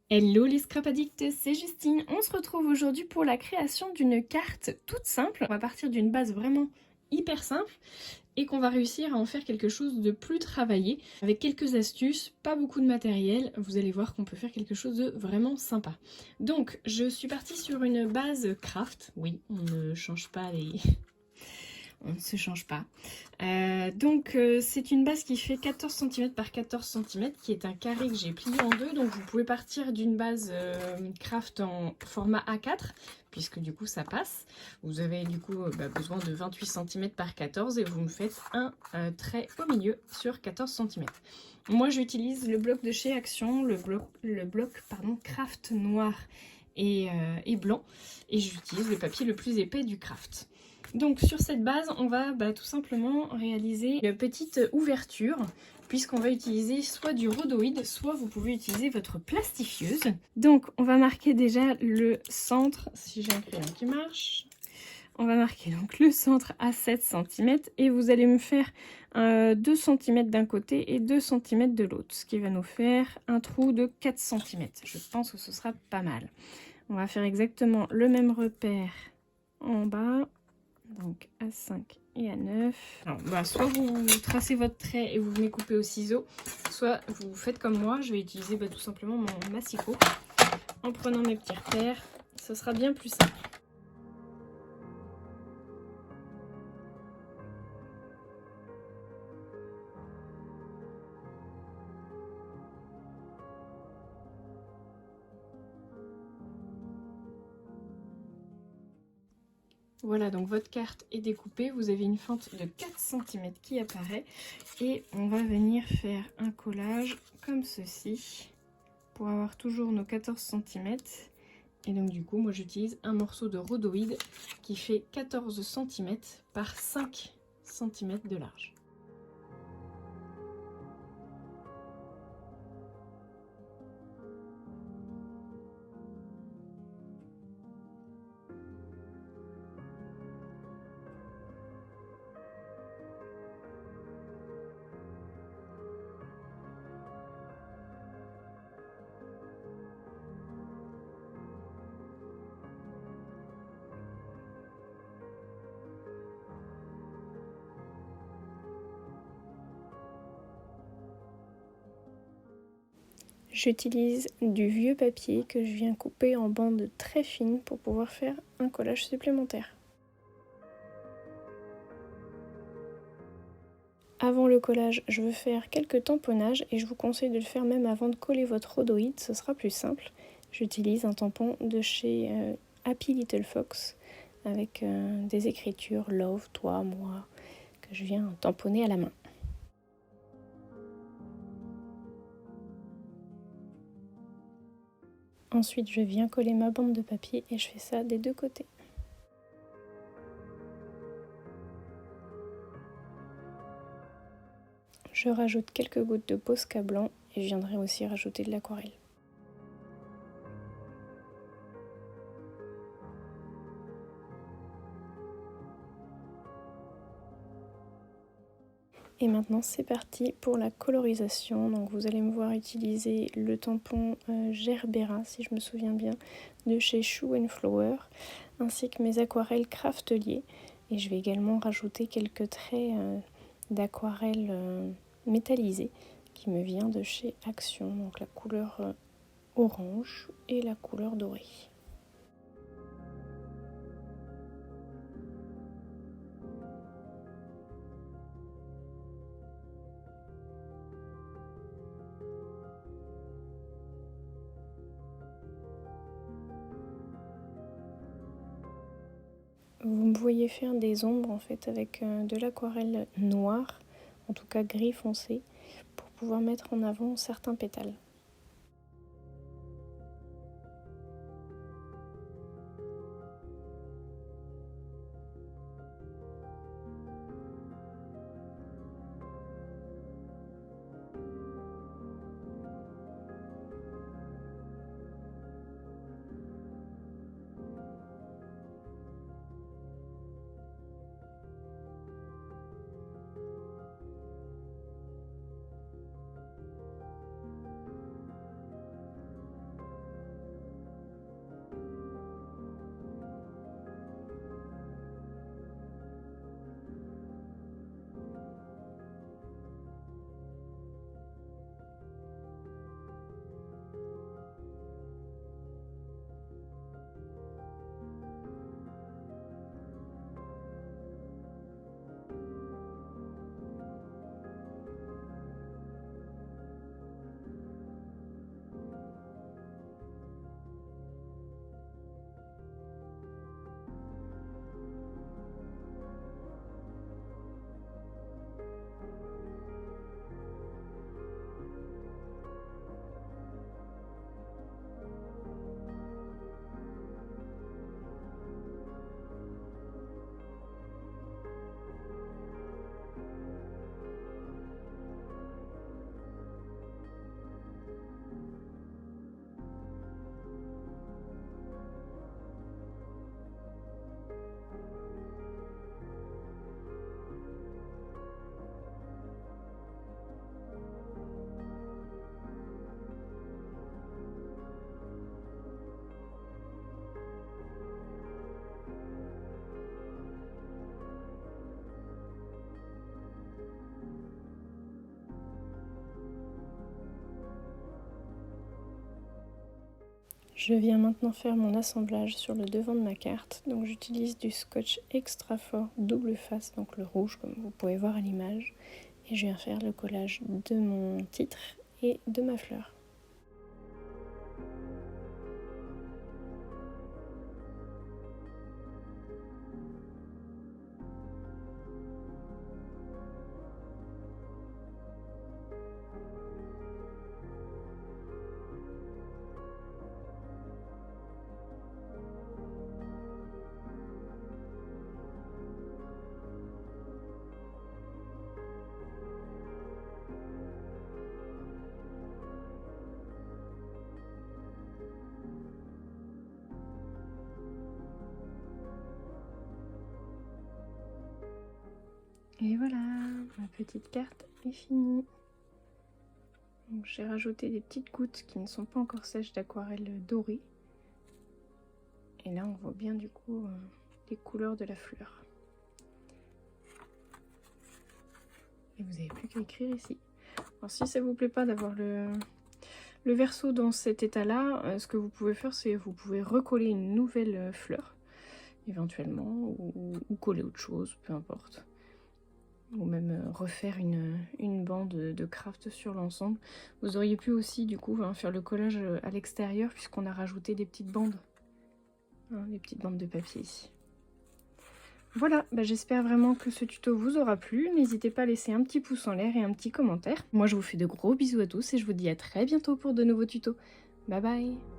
Hello les scrap addicts, c'est Justine. On se retrouve aujourd'hui pour la création d'une carte toute simple. On va partir d'une base vraiment hyper simple et qu'on va réussir à en faire quelque chose de plus travaillé. Avec quelques astuces, pas beaucoup de matériel, vous allez voir qu'on peut faire quelque chose de vraiment sympa. Donc je suis partie sur une base craft. Oui, on ne change pas les... on ne se change pas. C'est une base qui fait 14 cm par 14 cm, qui est un carré que j'ai plié en deux. Donc vous pouvez partir d'une base craft en format A4, puisque du coup ça passe. Vous avez du coup besoin de 28 cm par 14 et vous me faites un trait au milieu sur 14 cm. Moi j'utilise le bloc de chez Action, le bloc craft noir et blanc, et j'utilise le papier le plus épais du craft. Donc sur cette base, on va tout simplement réaliser une petite ouverture, puisqu'on va utiliser soit du rhodoïde, soit vous pouvez utiliser votre plastifieuse. Donc on va marquer déjà le centre, si j'ai un crayon qui marche. On va marquer donc le centre à 7 cm et vous allez me faire 2 cm d'un côté et 2 cm de l'autre, ce qui va nous faire un trou de 4 cm. Je pense que ce sera pas mal. On va faire exactement le même repère en bas. Donc à 5 et à 9. Alors, soit vous tracez votre trait et vous venez couper au ciseau, soit vous faites comme moi, je vais utiliser tout simplement mon massicot en prenant mes petits repères, ce sera bien plus simple. Voilà, donc votre carte est découpée, vous avez une fente de 4 cm qui apparaît et on va venir faire un collage comme ceci pour avoir toujours nos 14 cm. Et donc du coup, moi j'utilise un morceau de rhodoïde qui fait 14 cm par 5 cm de large. J'utilise du vieux papier que je viens couper en bandes très fines pour pouvoir faire un collage supplémentaire. Avant le collage, je veux faire quelques tamponnages et je vous conseille de le faire même avant de coller votre rhodoïde, ce sera plus simple. J'utilise un tampon de chez Happy Little Fox avec des écritures Love, toi, moi, que je viens tamponner à la main. Ensuite, je viens coller ma bande de papier et je fais ça des deux côtés. Je rajoute quelques gouttes de Posca blanc et je viendrai aussi rajouter de l'aquarelle. Et maintenant c'est parti pour la colorisation. Donc vous allez me voir utiliser le tampon Gerbera, si je me souviens bien, de chez Shoe & Flower, ainsi que mes aquarelles Craftelier. Et je vais également rajouter quelques traits d'aquarelle métallisée qui me vient de chez Action, donc la couleur orange et la couleur dorée. Vous me voyez faire des ombres en fait avec de l'aquarelle noire, en tout cas gris foncé, pour pouvoir mettre en avant certains pétales. Je viens maintenant faire mon assemblage sur le devant de ma carte. Donc j'utilise du scotch extra fort double face, donc le rouge comme vous pouvez voir à l'image. Et je viens faire le collage de mon titre et de ma fleur. Et voilà, ma petite carte est finie. J'ai rajouté des petites gouttes qui ne sont pas encore sèches d'aquarelle dorée. Et là on voit bien du coup les couleurs de la fleur. Et vous n'avez plus qu'à écrire ici. Alors si ça vous plaît pas d'avoir le verso dans cet état-là, ce que vous pouvez faire, c'est vous pouvez recoller une nouvelle fleur, éventuellement, ou coller autre chose, peu importe. Ou même refaire une bande de craft sur l'ensemble. Vous auriez pu aussi du coup faire le collage à l'extérieur puisqu'on a rajouté des petites bandes. Des petites bandes de papier ici. Voilà, j'espère vraiment que ce tuto vous aura plu. N'hésitez pas à laisser un petit pouce en l'air et un petit commentaire. Moi je vous fais de gros bisous à tous et je vous dis à très bientôt pour de nouveaux tutos. Bye bye!